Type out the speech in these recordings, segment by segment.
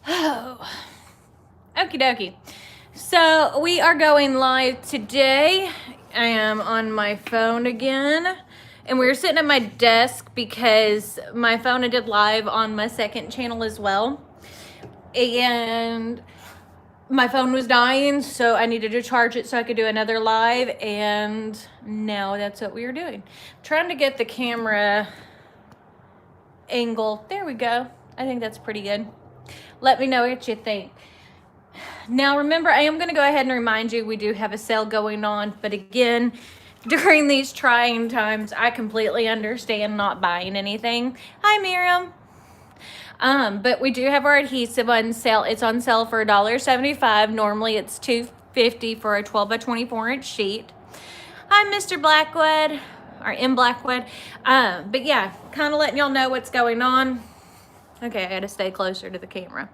Oh, okie dokie. So we are going live today. I am on my phone again. And we were sitting at my desk because my phone I did live on my second channel as well. And my phone was dying, so I needed to charge it so I could do another live. And now that's what we are doing. Trying to get the camera angle. There we go. I think that's pretty good. Let me know what you think. Now remember, I am going to go ahead and remind you we do have a sale going on, but again, during these trying times, I completely understand not buying anything. Hi, Miriam. But we do have our adhesive on sale. It's on sale for $1.75. Normally it's $2.50 for a 12 by 24 inch sheet. Hi, Mr. Blackwood, or M. Blackwood. But yeah, kind of letting y'all know what's going on. Okay, I gotta stay closer to the camera.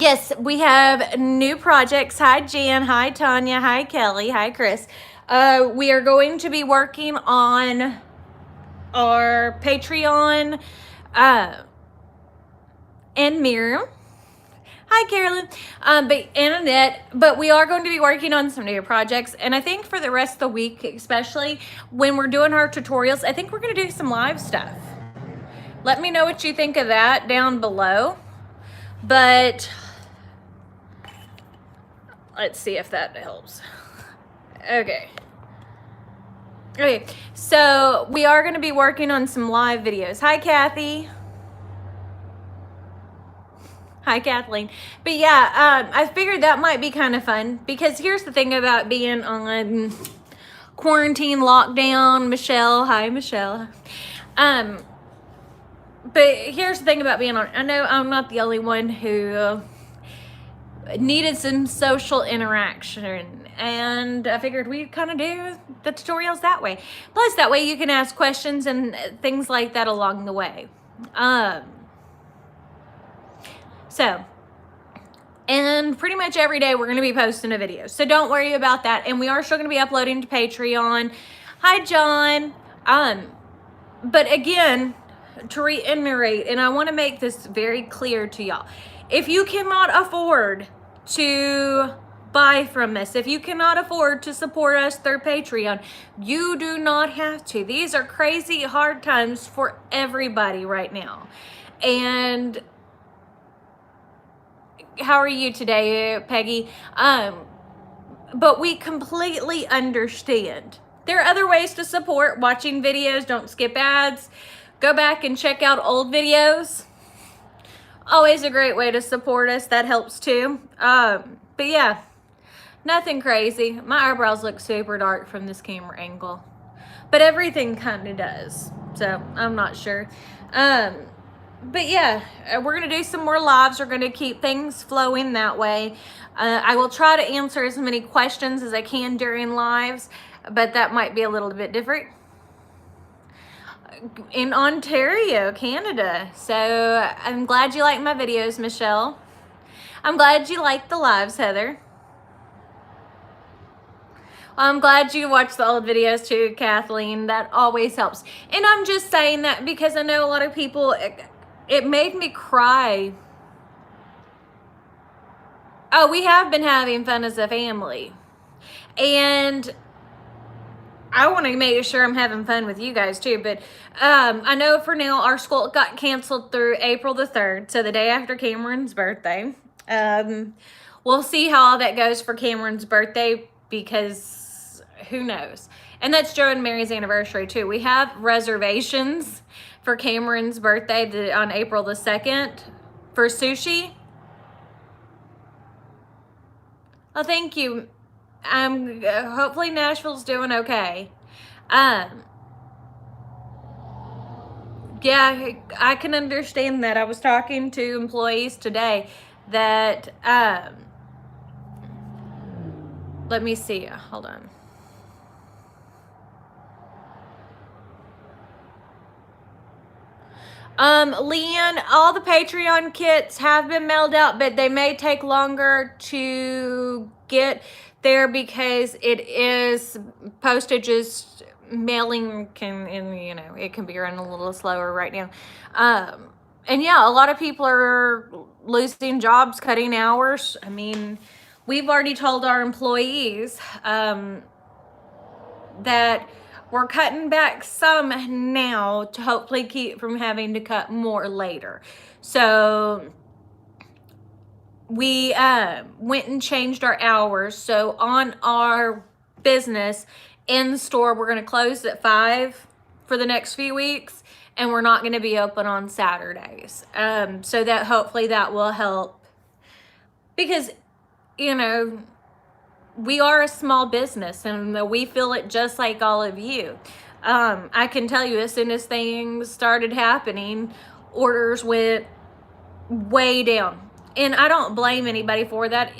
Yes, we have new projects. Hi, Jan. Hi, Tanya. Hi, Kelly. Hi, Chris. We are going to be working on our Patreon and Miriam. Hi, Carolyn. And Annette. But we are going to be working on some new projects. And I think for the rest of the week, especially when we're doing our tutorials, I think we're going to do some live stuff. Let me know what you think of that down below. But let's see if that helps. Okay, so we are going to be working on some live videos. Hi, Kathy. Hi, Kathleen. But yeah, I figured that might be kind of fun, because here's the thing about being on quarantine lockdown. Michelle. Hi, Michelle. But here's the thing about being on, I know I'm not the only one who needed some social interaction, and I figured we'd kind of do the tutorials that way. Plus, that way you can ask questions and things like that along the way. And pretty much every day we're going to be posting a video, so don't worry about that. And we are still going to be uploading to Patreon. Hi, John. But again, to reiterate, and I want to make this very clear to y'all, if you cannot afford to buy from us, if you cannot afford to support us through Patreon, you do not have to. These are crazy hard times for everybody right now. And how are you today, Peggy? But we completely understand. There are other ways to support: watching videos, don't skip ads, go back and check out old videos. Always a great way to support us. That helps too. But yeah, nothing crazy. My eyebrows look super dark from this camera angle, but everything kind of does, so I'm not sure. But yeah, we're gonna do some more lives. We're gonna keep things flowing that way. I will try to answer as many questions as I can during lives, but that might be a little bit different in Ontario, Canada. So I'm glad you like my videos, Michelle. I'm glad you like the lives, Heather. I'm glad you watch the old videos too, Kathleen. That always helps. And I'm just saying that because I know a lot of people, it made me cry. Oh, we have been having fun as a family. And I want to make sure I'm having fun with you guys too. But I know for now our school got canceled through April the 3rd, so the day after Cameron's birthday. We'll see how all that goes for Cameron's birthday, because who knows. And that's Joe and Mary's anniversary too. We have reservations for Cameron's birthday on April the 2nd for sushi. Oh, thank you. Hopefully Nashville's doing okay. Yeah, I can understand that. I was talking to employees today that, let me see, hold on. Leanne, all the Patreon kits have been mailed out, but they may take longer to get there because it is mailing can, and you know, it can be running a little slower right now. And yeah, a lot of people are losing jobs, cutting hours. I mean, we've already told our employees that we're cutting back some now to hopefully keep from having to cut more later. So we went and changed our hours. So on our business in store, we're going to close at 5 for the next few weeks, and we're not going to be open on Saturdays. So that hopefully that will help, because, you know, we are a small business and we feel it just like all of you. I can tell you, as soon as things started happening, orders went way down. And I don't blame anybody for that.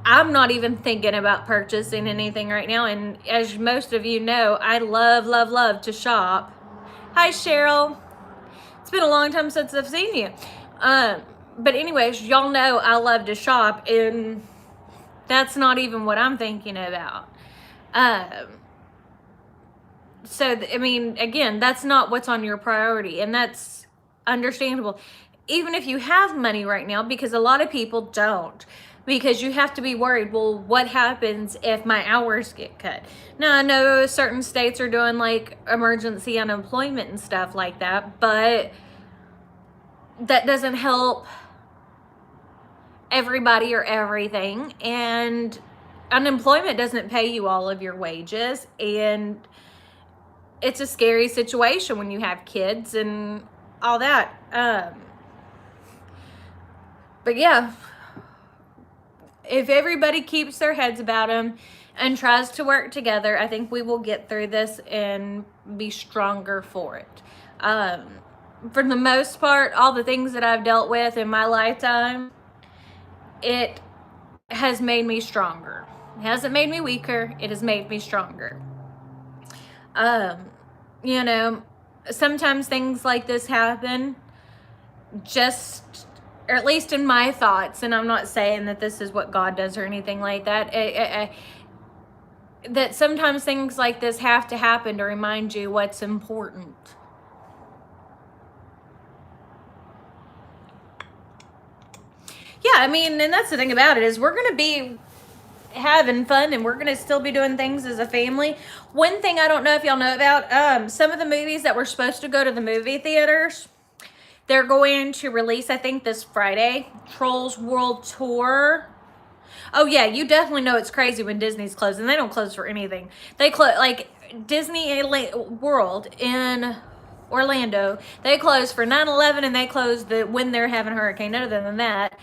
I'm not even thinking about purchasing anything right now. And as most of you know, I love, love, love to shop. Hi, Cheryl. It's been a long time since I've seen you. But anyways, y'all know I love to shop, and that's not even what I'm thinking about. So, I mean, again, that's not what's on your priority, and that's understandable. Even if you have money right now, because a lot of people don't, because you have to be worried, well, what happens if my hours get cut? Now, I know certain states are doing like emergency unemployment and stuff like that, but that doesn't help everybody or everything. And unemployment doesn't pay you all of your wages, and it's a scary situation when you have kids and all that. But yeah, if everybody keeps their heads about them and tries to work together, I think we will get through this and be stronger for it. For the most part, all the things that I've dealt with in my lifetime, it has made me stronger. It hasn't made me weaker. It has made me stronger. You know, sometimes things like this happen just, or at least in my thoughts, and I'm not saying that this is what God does or anything like that, that sometimes things like this have to happen to remind you what's important. Yeah, I mean, and that's the thing about it, is we're going to be having fun, and we're going to still be doing things as a family. One thing I don't know if y'all know about, some of the movies that were supposed to go to the movie theaters, they're going to release, I think, this Friday, Trolls World Tour. Oh yeah, you definitely know it's crazy when Disney's closed, and they don't close for anything. They close, like Disney World in Orlando, they close for 9/11, and they close when they're having a hurricane. Other than that,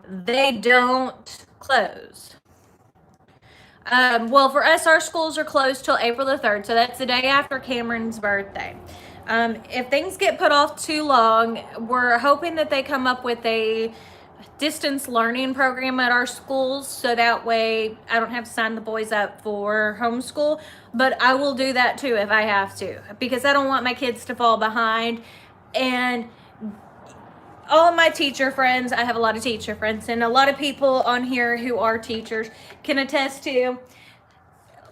they don't close. Well, for us, our schools are closed till April the 3rd, so that's the day after Cameron's birthday. If things get put off too long, we're hoping that they come up with a distance learning program at our schools, so that way I don't have to sign the boys up for homeschool, but I will do that too if I have to, because I don't want my kids to fall behind. And all of my teacher friends, I have a lot of teacher friends, and a lot of people on here who are teachers can attest to,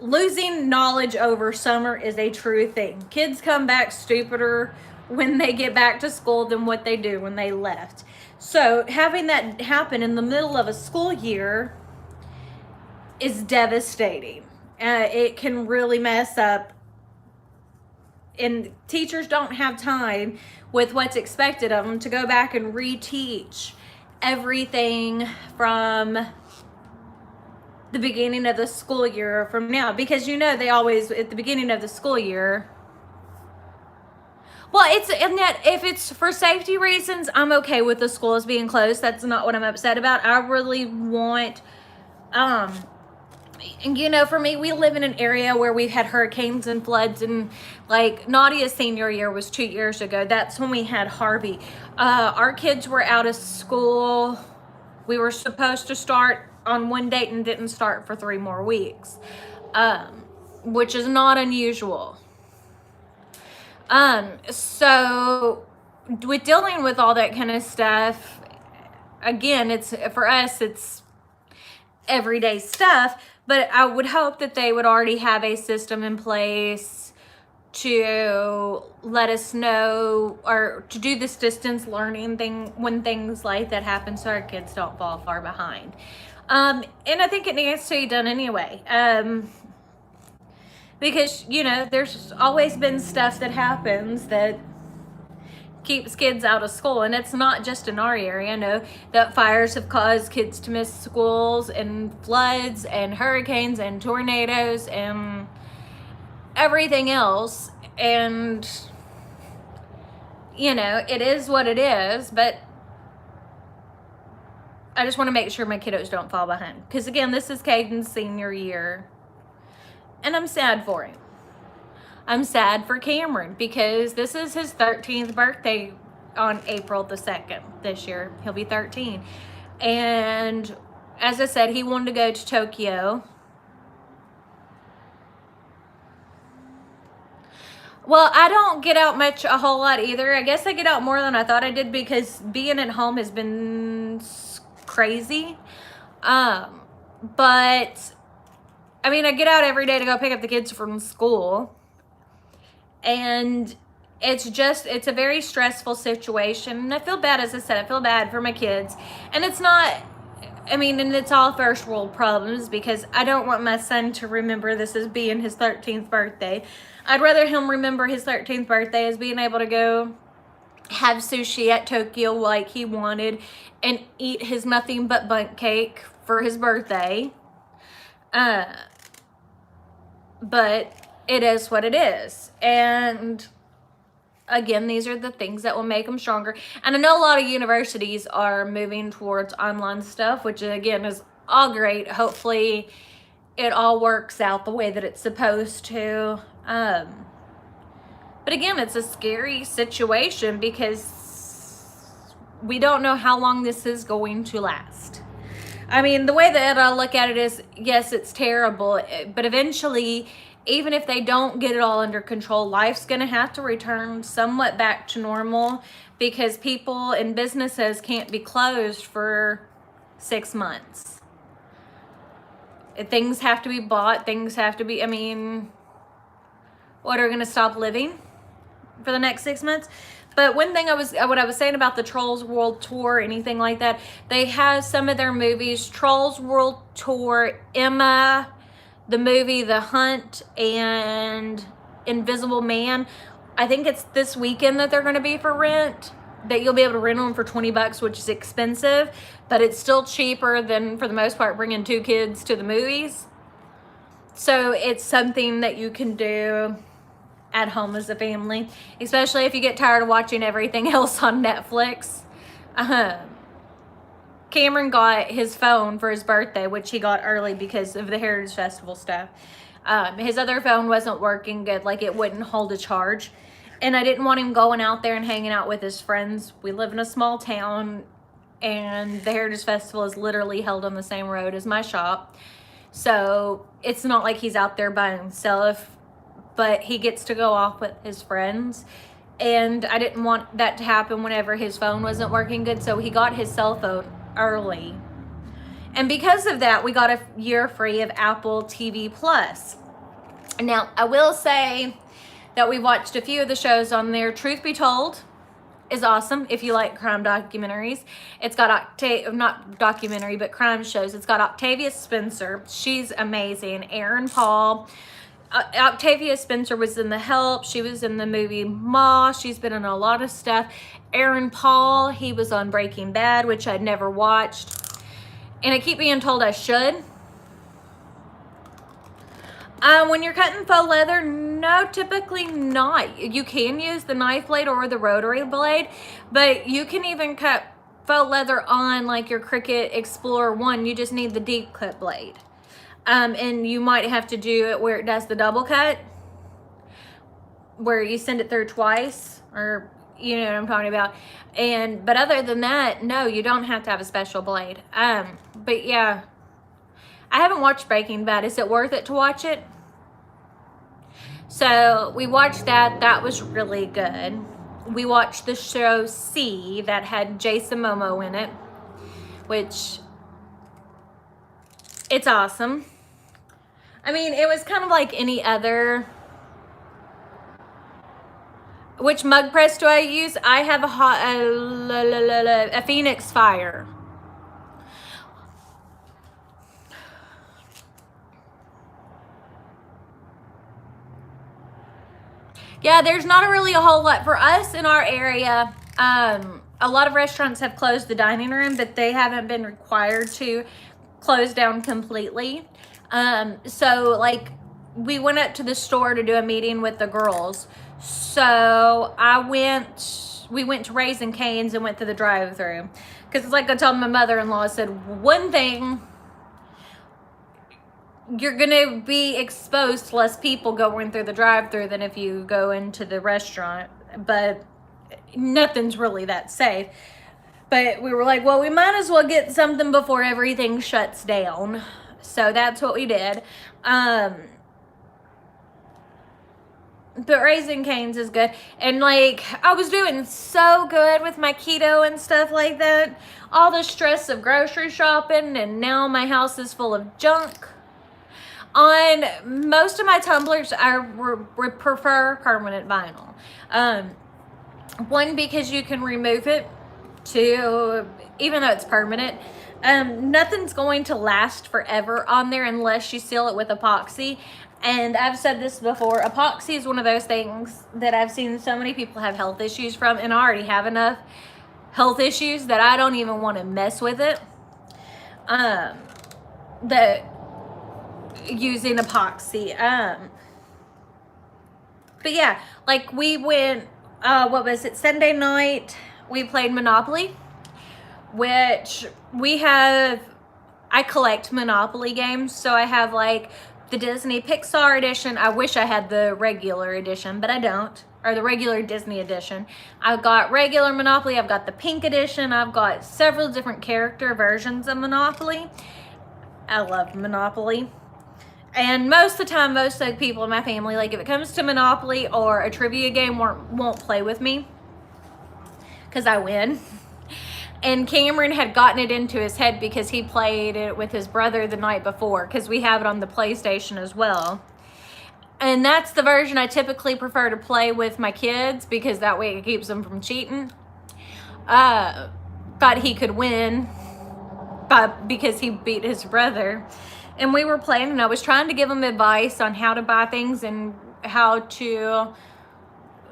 losing knowledge over summer is a true thing. Kids come back stupider when they get back to school than what they do when they left. So having that happen in the middle of a school year is devastating. It can really mess up, and teachers don't have time with what's expected of them to go back and reteach everything from the beginning of the school year from now, because you know they always at the beginning of the school year, well, it's, and that if it's for safety reasons, I'm okay with the schools being closed. That's not what I'm upset about. I really want, and you know, for me, we live in an area where we've had hurricanes and floods, and like Nadia's senior year was 2 years ago. That's when we had Harvey. Our kids were out of school. We were supposed to start on one date and didn't start for 3 more weeks, which is not unusual. So with dealing with all that kind of stuff, again, it's, for us, it's everyday stuff, but I would hope that they would already have a system in place to let us know, or to do this distance learning thing when things like that happen, so our kids don't fall far behind. And I think it needs to be done anyway. Because, you know, there's always been stuff that happens that keeps kids out of school, and it's not just in our area. I know that fires have caused kids to miss schools, and floods and hurricanes and tornadoes and everything else. And, you know, it is what it is, but I just want to make sure my kiddos don't fall behind. Because again, this is Caden's senior year, and I'm sad for him. I'm sad for Cameron because this is his 13th birthday on April the 2nd this year. He'll be 13. And as I said, he wanted to go to Tokyo. Well, I don't get out a whole lot either. I guess I get out more than I thought I did because being at home has been crazy. But I mean, I get out every day to go pick up the kids from school. And it's a very stressful situation. And I feel bad, as I said, I feel bad for my kids. And it's not, I mean, and it's all first world problems because I don't want my son to remember this as being his 13th birthday. I'd rather him remember his 13th birthday as being able to go have sushi at Tokyo like he wanted and eat his nothing but bundt cake for his birthday. But it is what it is. And again, these are the things that will make them stronger. And I know a lot of universities are moving towards online stuff, which again is all great. Hopefully it all works out the way that it's supposed to. But again, it's a scary situation because we don't know how long this is going to last. I mean, the way that I look at it is, yes, it's terrible, but eventually, even if they don't get it all under control, life's going to have to return somewhat back to normal because people and businesses can't be closed for 6 months. Things have to be bought. Things have to be, I mean, what, are we going to stop living for the next 6 months? But one thing what I was saying about the Trolls World Tour, anything like that, they have some of their movies, Trolls World Tour, Emma, the movie The Hunt, and Invisible Man. I think it's this weekend that they're going to be for rent, that you'll be able to rent them for $20, which is expensive, but it's still cheaper than, for the most part, bringing 2 kids to the movies. So it's something that you can do at home as a family, especially if you get tired of watching everything else on Netflix. Cameron got his phone for his birthday, which he got early because of the Heritage Festival stuff. His other phone wasn't working good, like it wouldn't hold a charge. And I didn't want him going out there and hanging out with his friends. We live in a small town, and the Heritage Festival is literally held on the same road as my shop. So it's not like he's out there by himself, but he gets to go off with his friends. And I didn't want that to happen whenever his phone wasn't working good, so he got his cell phone early. And because of that, we got a year free of Apple TV Plus. Now, I will say that we watched a few of the shows on there. Truth Be Told is awesome if you like crime documentaries. It's got not documentary, but crime shows. It's got Octavia Spencer. She's amazing. Aaron Paul. Octavia Spencer was in The Help. She was in the movie Ma. She's been in a lot of stuff. Aaron Paul, he was on Breaking Bad, which I'd never watched. And I keep being told I should. When you're cutting faux leather, no, typically not. You can use the knife blade or the rotary blade, but you can even cut faux leather on like your Cricut Explorer 1. You just need the deep cut blade. And you might have to do it where it does the double cut, where you send it through twice, or you know what I'm talking about. But other than that, no, you don't have to have a special blade. But yeah, I haven't watched Breaking Bad. Is it worth it to watch it? So we watched that. That was really good. We watched the show C that had Jason Momoa in it, which it's awesome. I mean, it was kind of like any other Which mug press do I use? I have a Phoenix Fire. Yeah, there's not really a whole lot for us in our area. A lot of restaurants have closed the dining room, but they haven't been required to close down completely. So like we went up to the store to do a meeting with the girls. So we went to Raising Cane's and went to the drive-thru. Because it's like I told my mother-in-law, I said, one thing, you're gonna be exposed to less people going through the drive-thru than if you go into the restaurant, but nothing's really that safe. But we were like, well, we might as well get something before everything shuts down. So that's what we did. But Raising Cane's is good. And like, I was doing so good with my keto and stuff like that. All the stress of grocery shopping, and now my house is full of junk. On most of my tumblers, I prefer permanent vinyl. One, because you can remove it. Two, even though it's permanent, nothing's going to last forever on there unless you seal it with epoxy. And I've said this before, epoxy is one of those things that I've seen so many people have health issues from, and I already have enough health issues that I don't even want to mess with it. Using epoxy. But yeah, like we went, what was it, Sunday night, we played Monopoly, which I collect Monopoly games, so I have like the Disney Pixar edition. I wish I had the regular edition, but I don't, or the regular Disney edition. I've got regular Monopoly, I've got the pink edition, I've got several different character versions of Monopoly. I love Monopoly. And most of the time, most of the people in my family, like if it comes to Monopoly or a trivia game, won't play with me because I win. And Cameron had gotten it into his head because he played it with his brother the night before, because we have it on the PlayStation as well. And that's the version I typically prefer to play with my kids, because that way it keeps them from cheating. Thought he could win because he beat his brother. And we were playing, and I was trying to give him advice on how to buy things and how to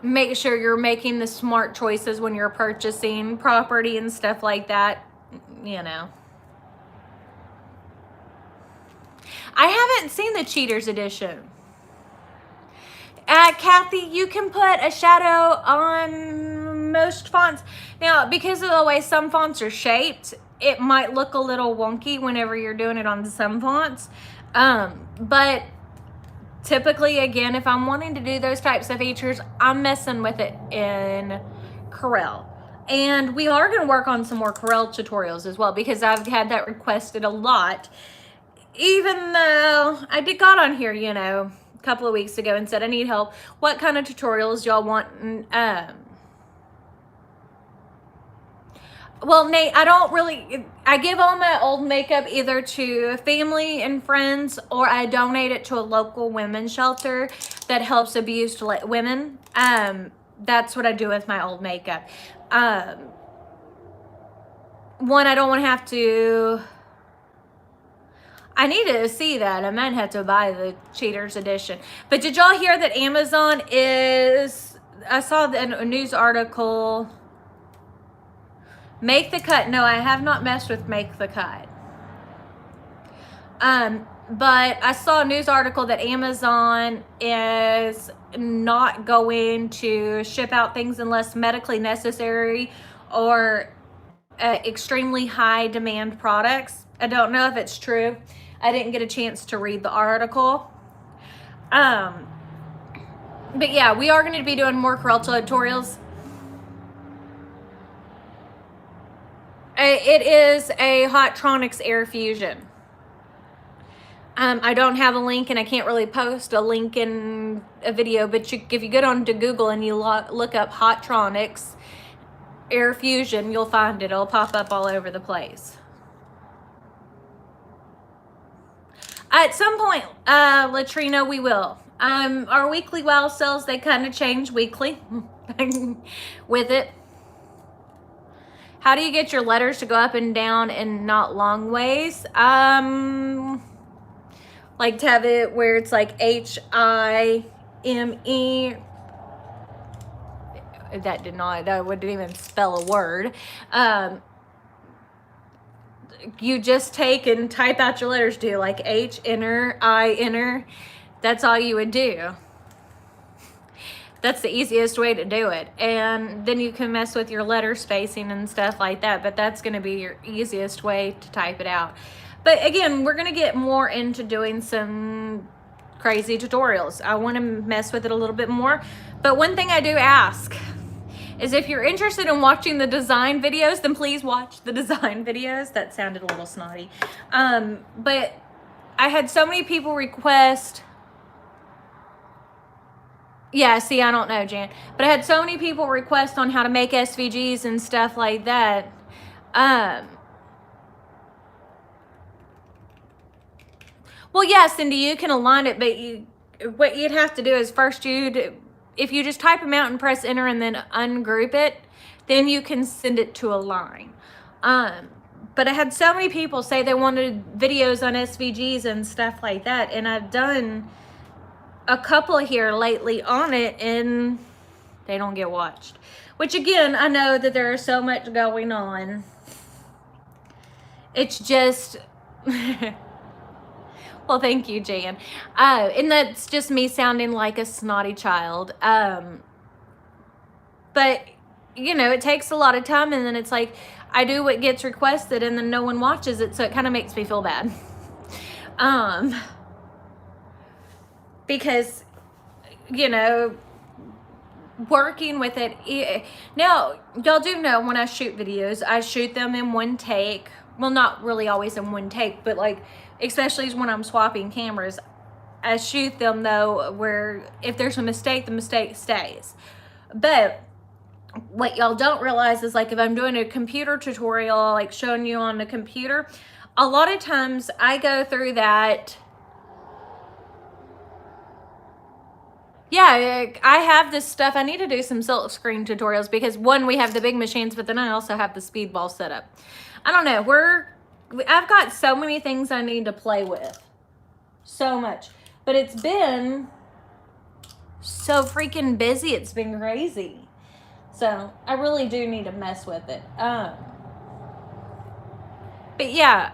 make sure you're making the smart choices when you're purchasing property and stuff like that, you know. I haven't seen the Cheaters edition. Kathy, you can put a shadow on most fonts. Now, because of the way some fonts are shaped, it might look a little wonky whenever you're doing it on some fonts. But typically, again, if I'm wanting to do those types of features, I'm messing with it in Corel. And we are going to work on some more Corel tutorials as well, because I've had that requested a lot. Even though I got on here, you know, a couple of weeks ago and said I need help. What kind of tutorials y'all want? Well, Nate, I give all my old makeup either to family and friends, or I donate it to a local women's shelter that helps abused women. That's what I do with my old makeup. One, I don't want to have to... I need to see that. I might have to buy the Cheaters edition. But did y'all hear that Amazon is... I saw a news article... Make the Cut. No, I have not messed with Make the Cut. But I saw a news article that Amazon is not going to ship out things unless medically necessary or extremely high demand products. I don't know if it's true. I didn't get a chance to read the article. But yeah, we are going to be doing more Corel tutorials. It is a Hotronix Air Fusion. I don't have a link, and I can't really post a link in a video, but if you go on to Google and you look up Hotronix Air Fusion, you'll find it. It'll pop up all over the place. At some point, Latrina, we will. Our weekly WOW sales, they kind of change weekly. with it. How do you get your letters to go up and down and not long ways? Like to have it where it's like H-I-M-E. That wouldn't even spell a word. You just take and type out your letters, do like H, enter, I, enter. That's all you would do. That's the easiest way to do it. And then you can mess with your letter spacing and stuff like that, but that's gonna be your easiest way to type it out. But again, we're gonna get more into doing some crazy tutorials. I wanna mess with it a little bit more. But one thing I do ask is if you're interested in watching the design videos, then please watch the design videos. That sounded a little snotty. But I had so many people request, yeah, see, I don't know, Jan. But I had so many people request on how to make SVGs and stuff like that. Well, yeah, Cindy, you can align it, but what you'd have to do is first if you just type them out and press enter and then ungroup it, then you can send it to align. But I had so many people say they wanted videos on SVGs and stuff like that, and I've done a couple here lately on it and they don't get watched, which again, I know that there is so much going on. It's just well, thank you, Jan. And that's just me sounding like a snotty child. But you know, it takes a lot of time, and then it's like I do what gets requested and then no one watches it, so it kind of makes me feel bad. Because, you know, working with it. Now, y'all do know when I shoot videos, I shoot them in one take. Well, not really always in one take, but like, especially when I'm swapping cameras, I shoot them though where if there's a mistake, the mistake stays. But what y'all don't realize is like if I'm doing a computer tutorial, like showing you on the computer, a lot of times I go through that. Yeah, I have this stuff. I need to do some silk screen tutorials because one, we have the big machines, but then I also have the speedball set up. I don't know, I've got so many things I need to play with. So much. But it's been so freaking busy. It's been crazy. So I really do need to mess with it. But yeah,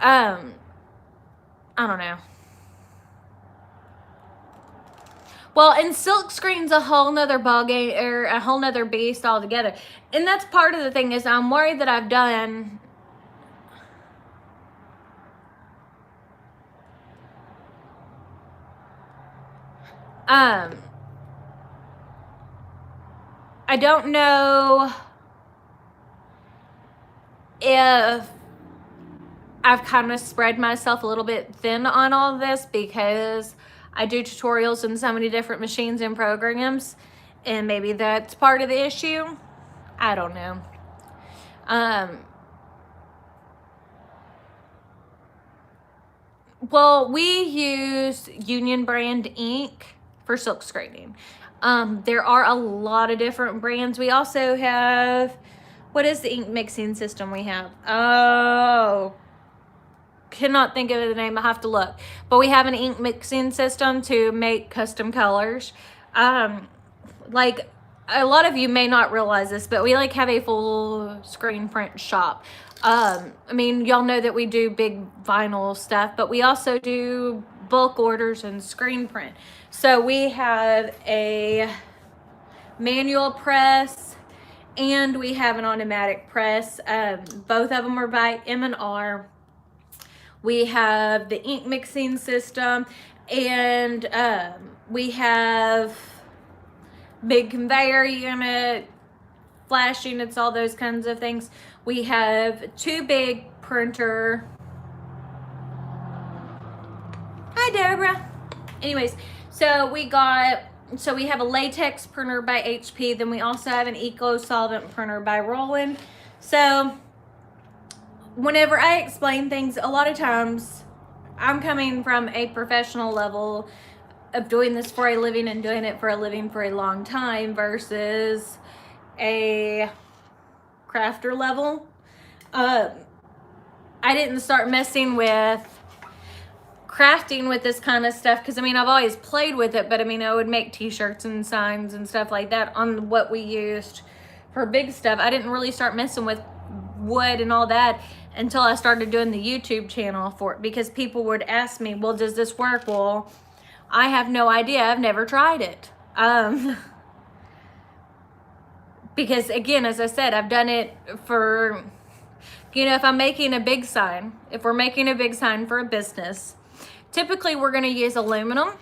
I don't know. Well, and silk screen's a whole nother ballgame, or a whole nother beast altogether. And that's part of the thing is I'm worried that I've done I don't know if I've kind of spread myself a little bit thin on all of this because I do tutorials in so many different machines and programs, and maybe that's part of the issue. I don't know. Well, we use Union brand ink for silk screening. There are a lot of different brands. We also have, what is the ink mixing system we have? Oh, cannot think of the name. I have to look. But we have an ink mixing system to make custom colors. Like a lot of you may not realize this, but we like have a full screen print shop. I mean, y'all know that we do big vinyl stuff, but we also do bulk orders and screen print. So we have a manual press and we have an automatic press. Both of them are by M&R. We have the ink mixing system, and we have big conveyor unit, flash units, all those kinds of things. We have two big printer. Hi, Deborah. Anyways, so we have a latex printer by HP. Then we also have an eco solvent printer by Roland. So whenever I explain things, a lot of times I'm coming from a professional level of doing this for a living and doing it for a living for a long time versus a crafter level. I didn't start messing with crafting with this kind of stuff because I mean I've always played with it, but I mean I would make t-shirts and signs and stuff like that on what we used for big stuff. I didn't really start messing with wood and all that until I started doing the YouTube channel for it, because people would ask me, well, does this work? Well, I have no idea. I've never tried it. Because again, as I said, I've done it for, you know, if I'm making a big sign, if we're making a big sign for a business, typically we're going to use aluminum,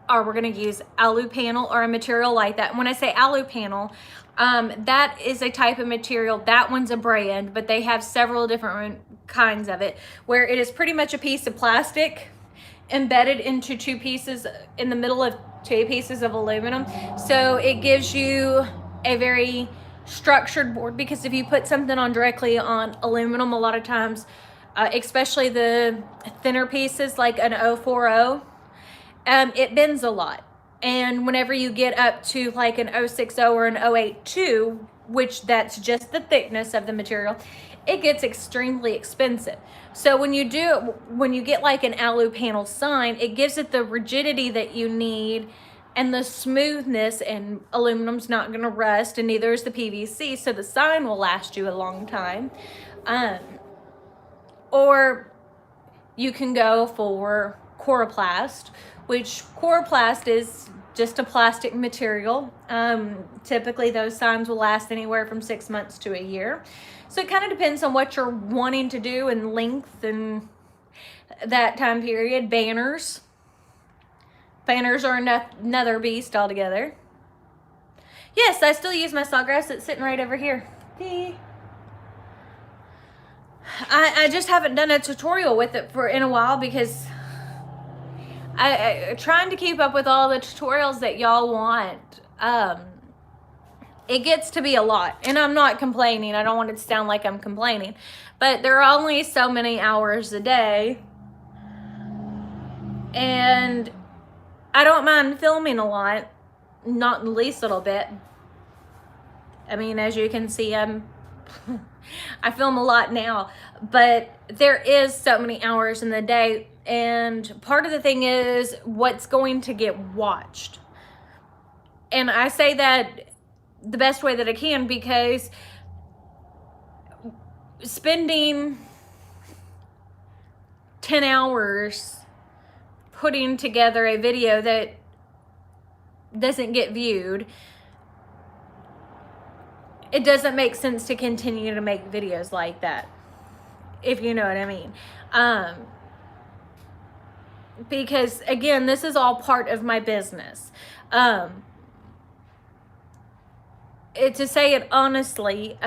or we're going to use alu panel or a material like that. And when I say alu panel, that is a type of material. That one's a brand, but they have several different kinds of it, where it is pretty much a piece of plastic embedded into two pieces in the middle of two pieces of aluminum. So it gives you a very structured board, because if you put something on directly on aluminum, a lot of times, especially the thinner pieces like an 040, it bends a lot. And whenever you get up to like an 060 or an 082, which that's just the thickness of the material, it gets extremely expensive. So when you get like an alu panel sign, it gives it the rigidity that you need and the smoothness, and aluminum's not going to rust, and neither is the PVC, so the sign will last you a long time. Or you can go for Coroplast, which Coroplast is just a plastic material. Typically those signs will last anywhere from 6 months to a year. So it kind of depends on what you're wanting to do and length and that time period. Banners are another beast altogether. Yes, I still use my sawgrass. It's sitting right over here. I just haven't done a tutorial with it in a while, because I trying to keep up with all the tutorials that y'all want. It gets to be a lot, and I'm not complaining. I don't want it to sound like I'm complaining, but there are only so many hours a day, and I don't mind filming a lot, not the least little bit. I mean, as you can see, I film a lot now, but there is so many hours in the day, and part of the thing is what's going to get watched. And I say that the best way that I can, because spending 10 hours putting together a video that doesn't get viewed, it doesn't make sense to continue to make videos like that, if you know what I mean. Because again, this is all part of my business. To say it honestly,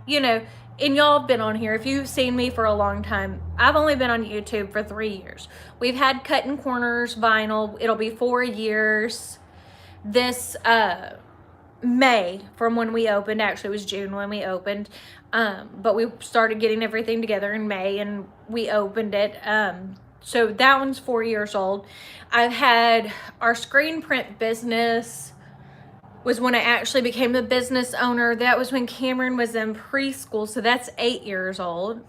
you know, and y'all have been on here, if you've seen me for a long time, I've only been on YouTube for 3 years. We've had Cuttin Corners Vinyl. It'll be 4 years this May from when we opened. Actually, it was June when we opened. But we started getting everything together in May, and we opened it. So that one's 4 years old. I've had our screen print business was when I actually became the business owner. That was when Cameron was in preschool, so that's 8 years old.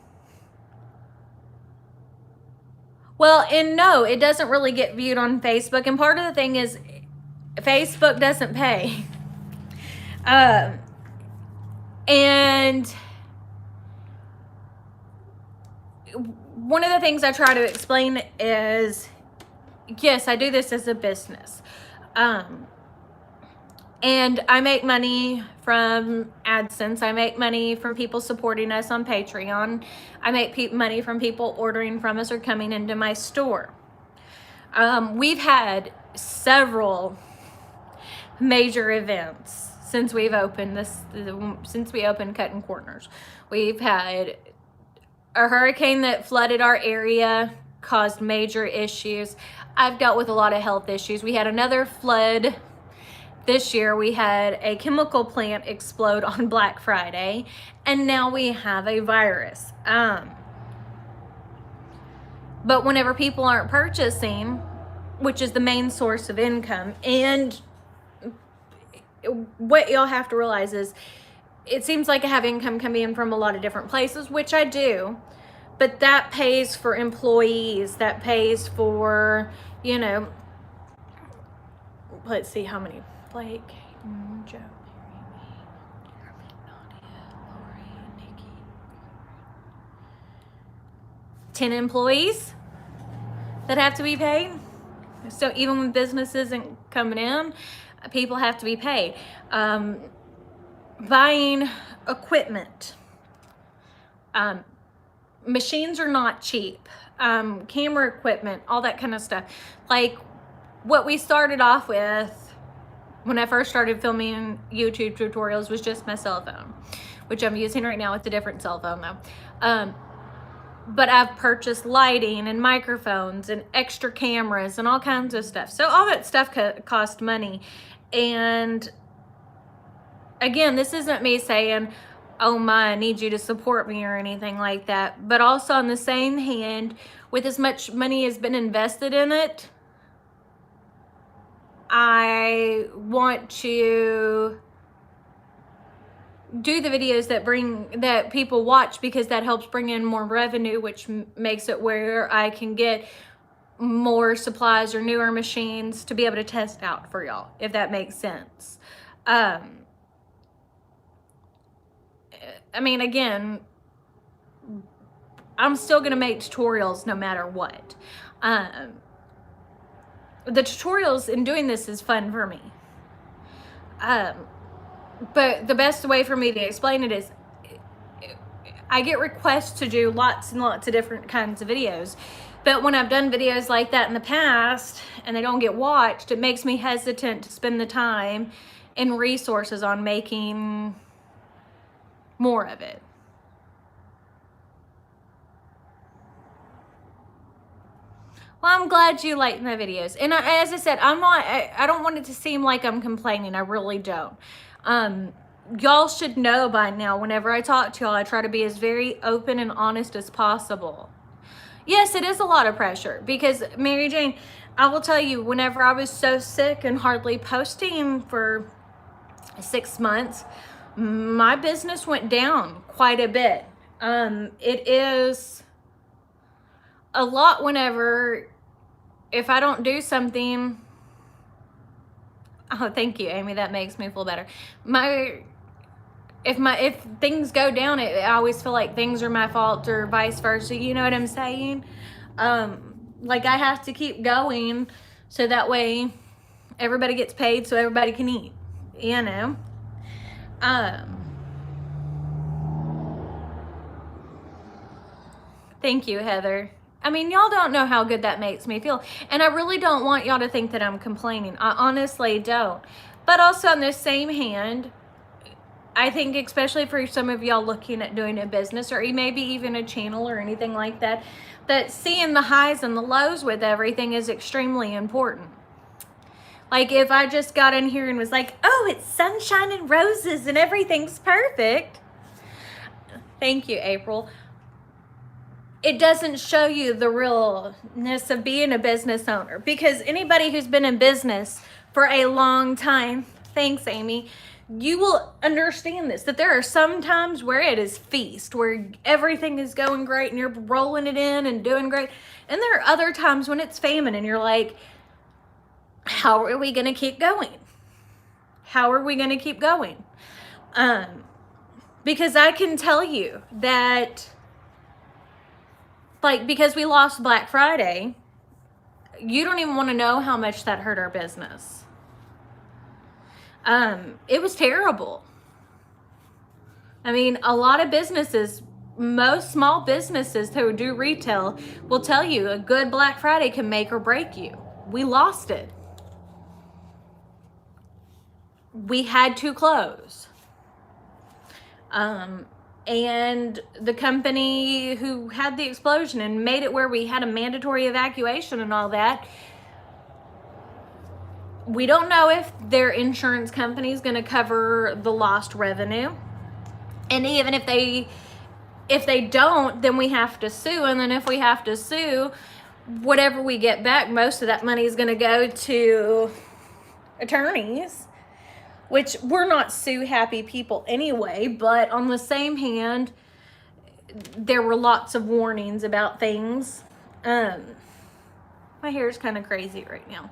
Well, and no, it doesn't really get viewed on Facebook, and part of the thing is Facebook doesn't pay. And one of the things I try to explain is, yes, I do this as a business. And I make money from AdSense. I make money from people supporting us on Patreon. I make money from people ordering from us or coming into my store. We've had several major events since we've opened since we opened Cuttin Corners. We've had a hurricane that flooded our area, caused major issues. I've dealt with a lot of health issues. We had another flood this year. We had a chemical plant explode on Black Friday, and now we have a virus. But whenever people aren't purchasing, which is the main source of income, and what y'all have to realize is it seems like I have income coming in from a lot of different places, which I do, but that pays for employees, that pays for, you know, let's see how many, Blake, Joe, Mary, Nadia, Lori, Nikki, 10 employees that have to be paid. So even when business isn't coming in, people have to be paid. Buying equipment. Machines are not cheap. Camera equipment, all that kind of stuff. Like what we started off with when I first started filming YouTube tutorials was just my cell phone, which I'm using right now with a different cell phone though. But I've purchased lighting and microphones and extra cameras and all kinds of stuff. So all that stuff cost money. And again, this isn't me saying, oh my, I need you to support me or anything like that. But also on the same hand, with as much money has been invested in it, I want to do the videos that people watch, because that helps bring in more revenue, which makes it where I can get more supplies or newer machines to be able to test out for y'all, if that makes sense. I mean, again, I'm still gonna make tutorials no matter what. The tutorials in doing this is fun for me. But the best way for me to explain it is I get requests to do lots and lots of different kinds of videos. But when I've done videos like that in the past and they don't get watched, it makes me hesitant to spend the time and resources on making more of it. Well, I'm glad you like my videos. And as I said, I don't want it to seem like I'm complaining. I really don't. Y'all should know by now, whenever I talk to y'all, I try to be as very open and honest as possible. Yes, it is a lot of pressure, because Mary Jane, I will tell you, whenever I was so sick and hardly posting for 6 months, my business went down quite a bit. It is a lot whenever, if I don't do something, oh, thank you, Amy, that makes me feel better. If things go down, I always feel like things are my fault or vice versa. You know what I'm saying? Like I have to keep going so that way everybody gets paid so everybody can eat, you know? Thank you, Heather. I mean, y'all don't know how good that makes me feel. And I really don't want y'all to think that I'm complaining. I honestly don't. But also on the same hand, I think especially for some of y'all looking at doing a business or maybe even a channel or anything like that, that seeing the highs and the lows with everything is extremely important. Like if I just got in here and was like, oh, it's sunshine and roses and everything's perfect. Thank you, April. It doesn't show you the realness of being a business owner, because anybody who's been in business for a long time, thanks, Amy, you will understand this, that there are some times where it is feast, where everything is going great and you're rolling it in and doing great. And there are other times when it's famine and you're like, how are we going to keep going? How are we going to keep going? Because I can tell you that, like, because we lost Black Friday, you don't even want to know how much that hurt our business. It was terrible. I mean, a lot of businesses, most small businesses who do retail will tell you a good Black Friday can make or break you. We lost it. We had to close. And the company who had the explosion and made it where we had a mandatory evacuation and all that, we don't know if their insurance company is going to cover the lost revenue. And even if they don't, then we have to sue. And then if we have to sue, whatever we get back, most of that money is going to go to attorneys. which we're not sue happy people anyway, but on the same hand, there were lots of warnings about things. My hair is kind of crazy right now.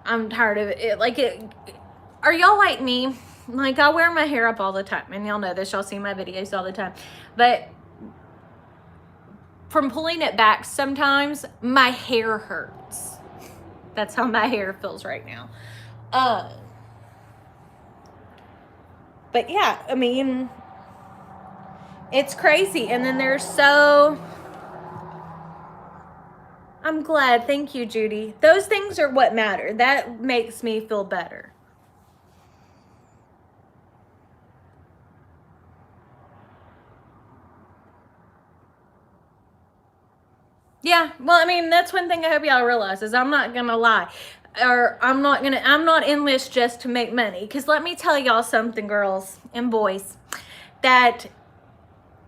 I'm tired of it. Are y'all like me? Like, I wear my hair up all the time, and y'all know this. Y'all see my videos all the time. But from pulling it back, sometimes my hair hurts. That's how my hair feels right now. But yeah, I mean, it's crazy. And then I'm glad. Thank you, Judy. Those things are what matter. That makes me feel better. Yeah, well, I mean, that's one thing I hope y'all realize is I'm not gonna lie. Or I'm not in this just to make money. Because let me tell y'all something, girls and boys, that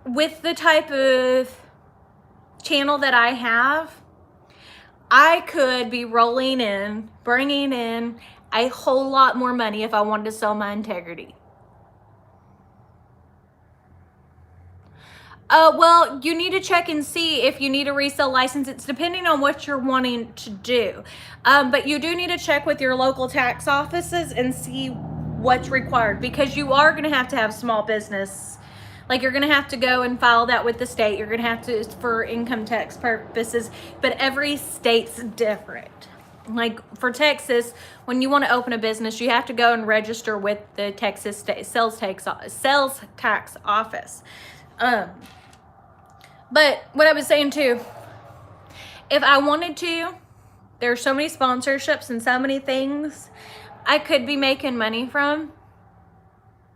with the type of channel that I have, I could be bringing in a whole lot more money if I wanted to sell my integrity. Well, you need to check and see if you need a resale license. It's depending on what you're wanting to do. But you do need to check with your local tax offices and see what's required, because you are going to have small business. Like, you're going to have to go and file that with the state. You're going to have to for income tax purposes, but every state's different. Like for Texas, when you want to open a business, you have to go and register with the Texas state sales tax office. But what I was saying too, if I wanted to, there's so many sponsorships and so many things I could be making money from,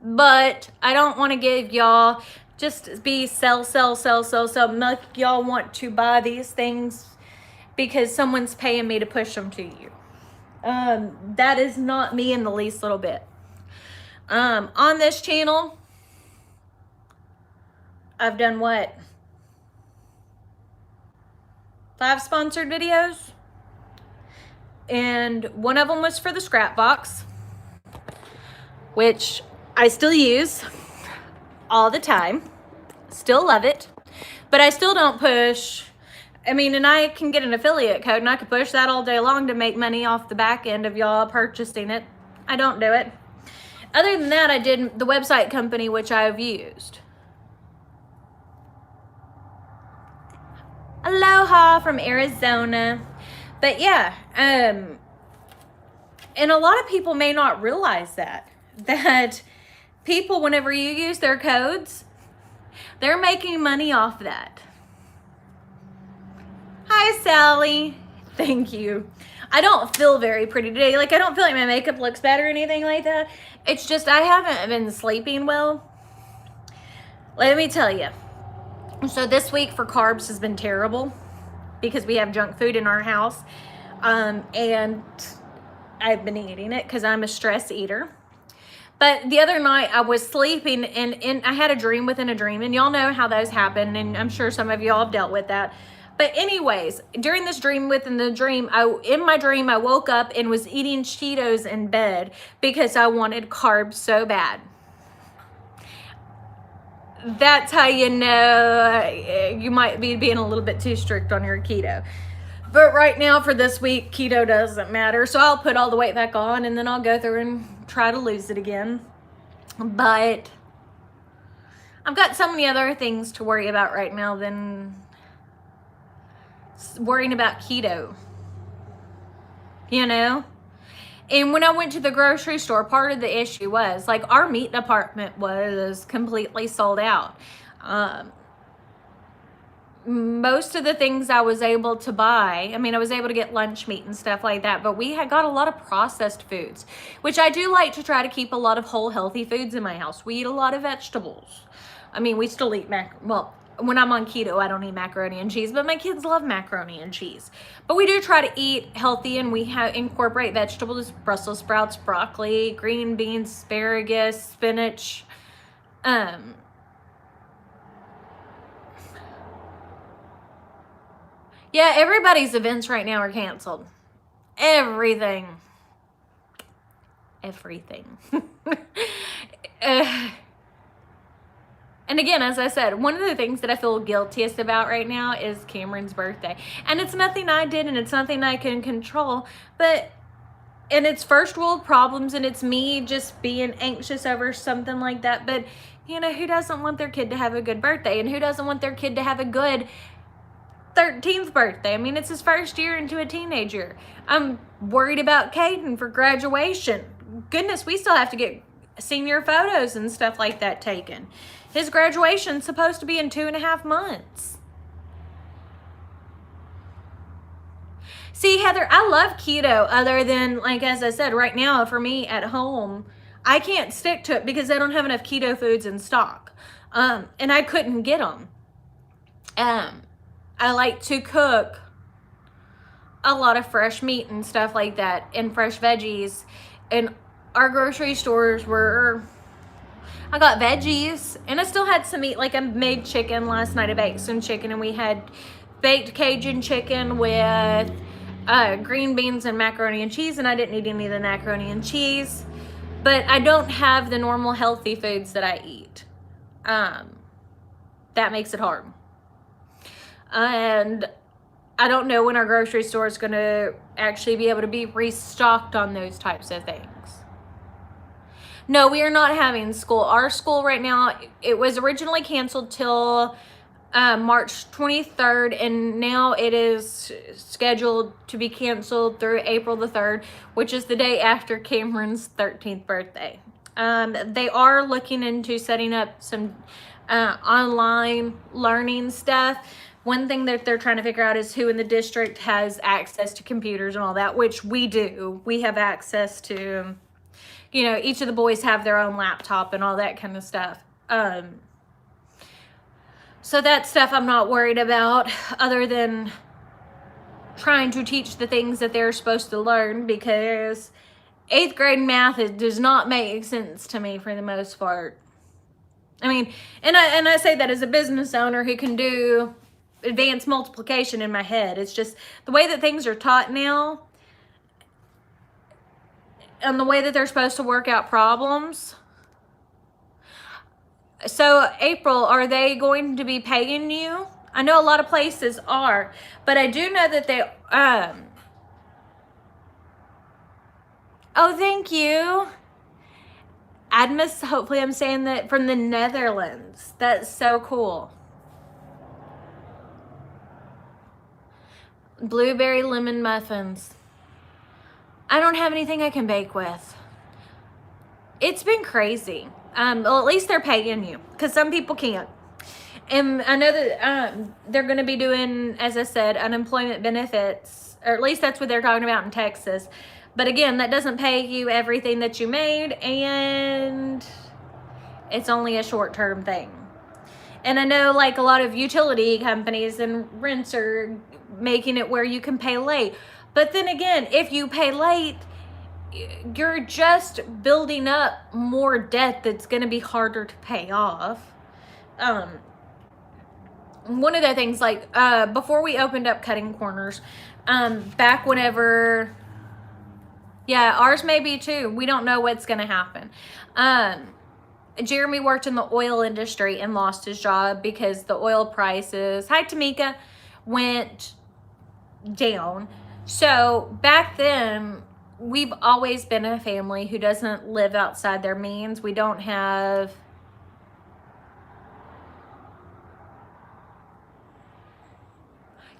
but I don't want to give y'all just be sell, make y'all want to buy these things because someone's paying me to push them to you. That is not me in the least little bit. On this channel, I've done what? 5 sponsored videos, and one of them was for the scrap box, which I still use all the time, still love it, but I still don't push. I mean, and I can get an affiliate code and I could push that all day long to make money off the back end of y'all purchasing it. I don't do it. Other than that, I did the website company, which I've used. Aloha from Arizona. But yeah, and a lot of people may not realize that people, whenever you use their codes, they're making money off that. Hi, Sally. Thank you. I don't feel very pretty today. Like, I don't feel like my makeup looks bad or anything like that. It's just I haven't been sleeping well. Let me tell you. So this week for carbs has been terrible because we have junk food in our house. And I've been eating it because I'm a stress eater. But the other night I was sleeping and I had a dream within a dream. And y'all know how those happen. And I'm sure some of y'all have dealt with that. But anyways, during this dream, in my dream, I woke up and was eating Cheetos in bed because I wanted carbs so bad. That's how you know you might be being a little bit too strict on your keto. But right now for this week, keto doesn't matter. So I'll put all the weight back on and then I'll go through and try to lose it again. But I've got so many other things to worry about right now than worrying about keto. You know? And when I went to the grocery store, part of the issue was, like, our meat department was completely sold out. Most of the things I was able to buy, I mean, I was able to get lunch meat and stuff like that, but we had got a lot of processed foods, which I do like to try to keep a lot of whole, healthy foods in my house. We eat a lot of vegetables. I mean, we still eat well, when I'm on keto, I don't eat macaroni and cheese, but my kids love macaroni and cheese. But we do try to eat healthy, and we incorporate vegetables, Brussels sprouts, broccoli, green beans, asparagus, spinach. Yeah, everybody's events right now are canceled. Everything. everything. uh, And again, as I said, one of the things that I feel guiltiest about right now is Cameron's birthday. And it's nothing I did and it's nothing I can control, and it's first world problems and it's me just being anxious over something like that. But, you know, who doesn't want their kid to have a good birthday? And who doesn't want their kid to have a good 13th birthday? I mean, it's his first year into a teenager. I'm worried about Caden for graduation. Goodness, we still have to get senior photos and stuff like that taken. His graduation's supposed to be in 2.5 months. See, Heather, I love keto other than, like, as I said, right now for me at home, I can't stick to it because I don't have enough keto foods in stock. And I couldn't get them. I like to cook a lot of fresh meat and stuff like that and fresh veggies. And our grocery stores were... I got veggies and I still had some meat. Like I made chicken last night. I baked some chicken and we had baked Cajun chicken with green beans and macaroni and cheese, and I didn't eat any of the macaroni and cheese. But I don't have the normal healthy foods that I eat. That makes it hard. And I don't know when our grocery store is going to actually be able to be restocked on those types of things. No, we are not having school. Our school right now, it was originally canceled till March 23rd, and now it is scheduled to be canceled through April the 3rd, which is the day after Cameron's 13th birthday. They are looking into setting up some online learning stuff. One thing that they're trying to figure out is who in the district has access to computers and all that, which we do. We have access to... You know, each of the boys have their own laptop and all that kind of stuff. So that stuff I'm not worried about, other than trying to teach the things that they're supposed to learn, because 8th grade math does not make sense to me for the most part. I mean, and I say that as a business owner who can do advanced multiplication in my head. It's just the way that things are taught now, and the way that they're supposed to work out problems. So, April, are they going to be paying you? I know a lot of places are, but I do know that they... Oh, thank you. Admus, hopefully I'm saying that, from the Netherlands. That's so cool. Blueberry lemon muffins. I don't have anything I can bake with. It's been crazy. Well, at least they're paying you, because some people can't. And I know that they're going to be doing, as I said, unemployment benefits, or at least that's what they're talking about in Texas. But again, that doesn't pay you everything that you made, and it's only a short-term thing. And I know, like, a lot of utility companies and rents are making it where you can pay late. But then again, if you pay late, you're just building up more debt that's going to be harder to pay off. One of the things, like, before we opened up Cuttin Corners, back whenever, yeah, ours may be too. We don't know what's going to happen. Jeremy worked in the oil industry and lost his job because the oil prices, hi Tamika, went down. So back then, we've always been a family who doesn't live outside their means. We don't have...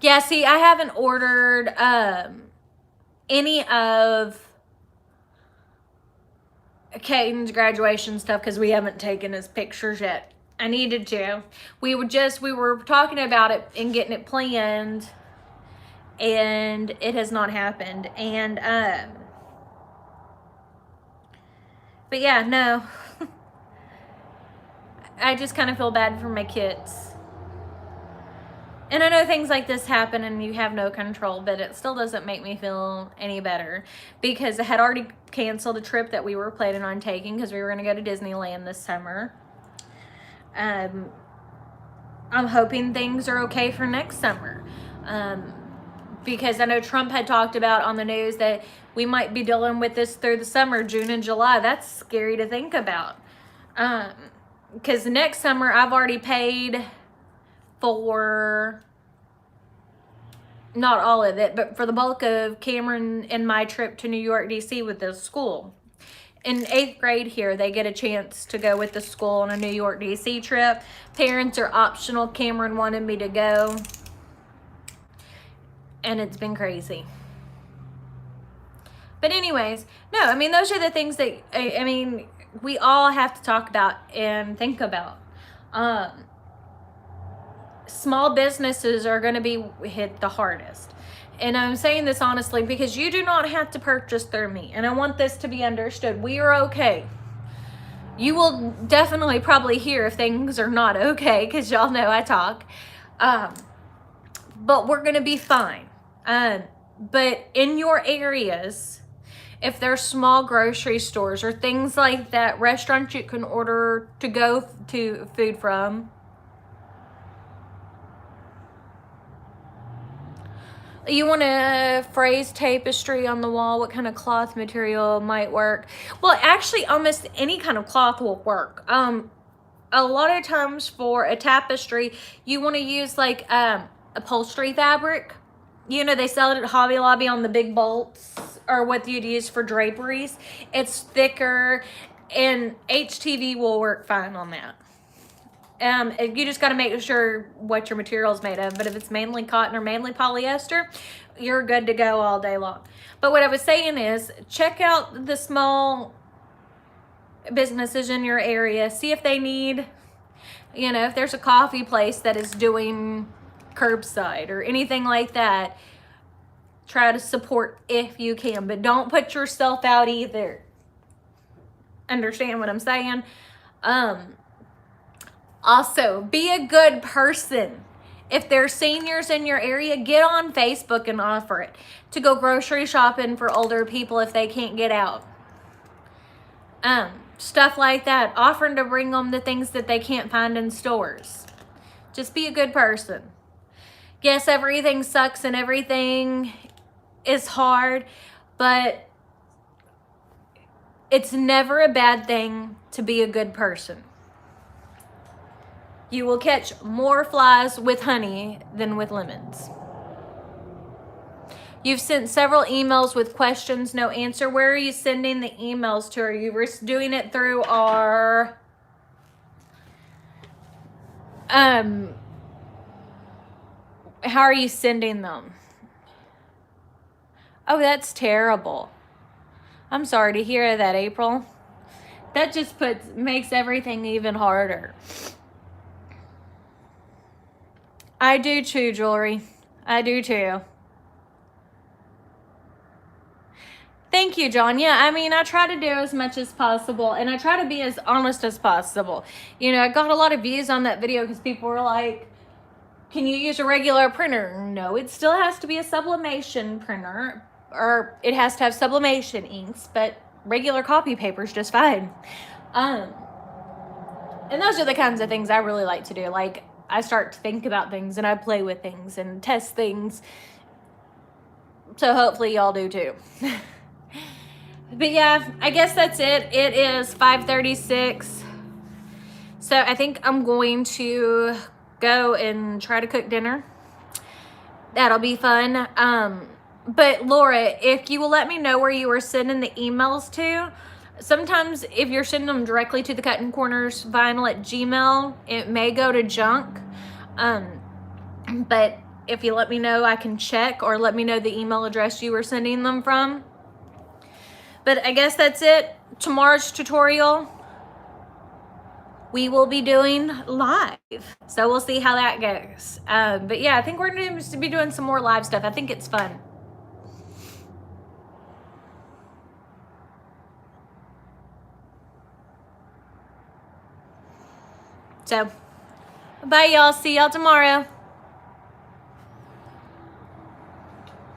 Yeah, see, I haven't ordered any of Caden's graduation stuff because we haven't taken his pictures yet. I needed to. We were talking about it and getting it planned, and it has not happened. And but yeah, no. I just kind of feel bad for my kids. And I know things like this happen and you have no control, but it still doesn't make me feel any better, because I had already canceled a trip that we were planning on taking because we were going to go to Disneyland this summer. I'm hoping things are okay for next summer. because I know Trump had talked about on the news that we might be dealing with this through the summer, June and July. That's scary to think about. Because next summer I've already paid for, not all of it, but for the bulk of Cameron and my trip to New York, DC with the school. In 8th grade here, they get a chance to go with the school on a New York, DC trip. Parents are optional. Cameron wanted me to go. And it's been crazy. But anyways, no, I mean, those are the things that, I mean, we all have to talk about and think about. Small businesses are going to be hit the hardest. And I'm saying this honestly because you do not have to purchase through me. And I want this to be understood. We are okay. You will definitely probably hear if things are not okay because y'all know I talk. But we're going to be fine. But in your areas, if there's small grocery stores or things like that, restaurants you can order to go to food from, you want to phrase tapestry on the wall, what kind of cloth material might work? Well, actually, almost any kind of cloth will work. A lot of times for a tapestry, you want to use like upholstery fabric. You know, they sell it at Hobby Lobby on the big bolts, or what you'd use for draperies. It's thicker, and HTV will work fine on that. You just got to make sure what your material is made of. But if it's mainly cotton or mainly polyester, you're good to go all day long. But what I was saying is, check out the small businesses in your area. See if they need, you know, if there's a coffee place that is doing curbside or anything like that. Try to support if you can, but don't put yourself out either. Understand what I'm saying? Also, be a good person. If there's seniors in your area, get on Facebook and offer it to go grocery shopping for older people if they can't get out. Stuff like that. Offering to bring them the things that they can't find in stores. Just be a good person. Yes, everything sucks and everything is hard, but it's never a bad thing to be a good person. You will catch more flies with honey than with lemons. You've sent several emails with questions, no answer. Where are you sending the emails to? Are you doing it through our how are you sending them? Oh, that's terrible. I'm sorry to hear that, April. That just makes everything even harder. I do too, Jewelry. I do too. Thank you, John. Yeah, I mean, I try to do as much as possible, and I try to be as honest as possible. You know, I got a lot of views on that video because people were like, can you use a regular printer? No, it still has to be a sublimation printer, or it has to have sublimation inks, but regular copy paper is just fine. And those are the kinds of things I really like to do. Like, I start to think about things, and I play with things and test things. So hopefully y'all do too. But yeah, I guess that's it. It is 5:36. So I think I'm going to go and try to cook dinner. That'll be fun. But Laura, if you will let me know where you were sending the emails to, sometimes if you're sending them directly to the Cuttin Corners Vinyl at Gmail, it may go to junk. But if you let me know, I can check, or let me know the email address you were sending them from. But I guess that's it. Tomorrow's tutorial, we will be doing live. So we'll see how that goes. But yeah, I think we're going to be doing some more live stuff. I think it's fun. So, bye y'all. See y'all tomorrow.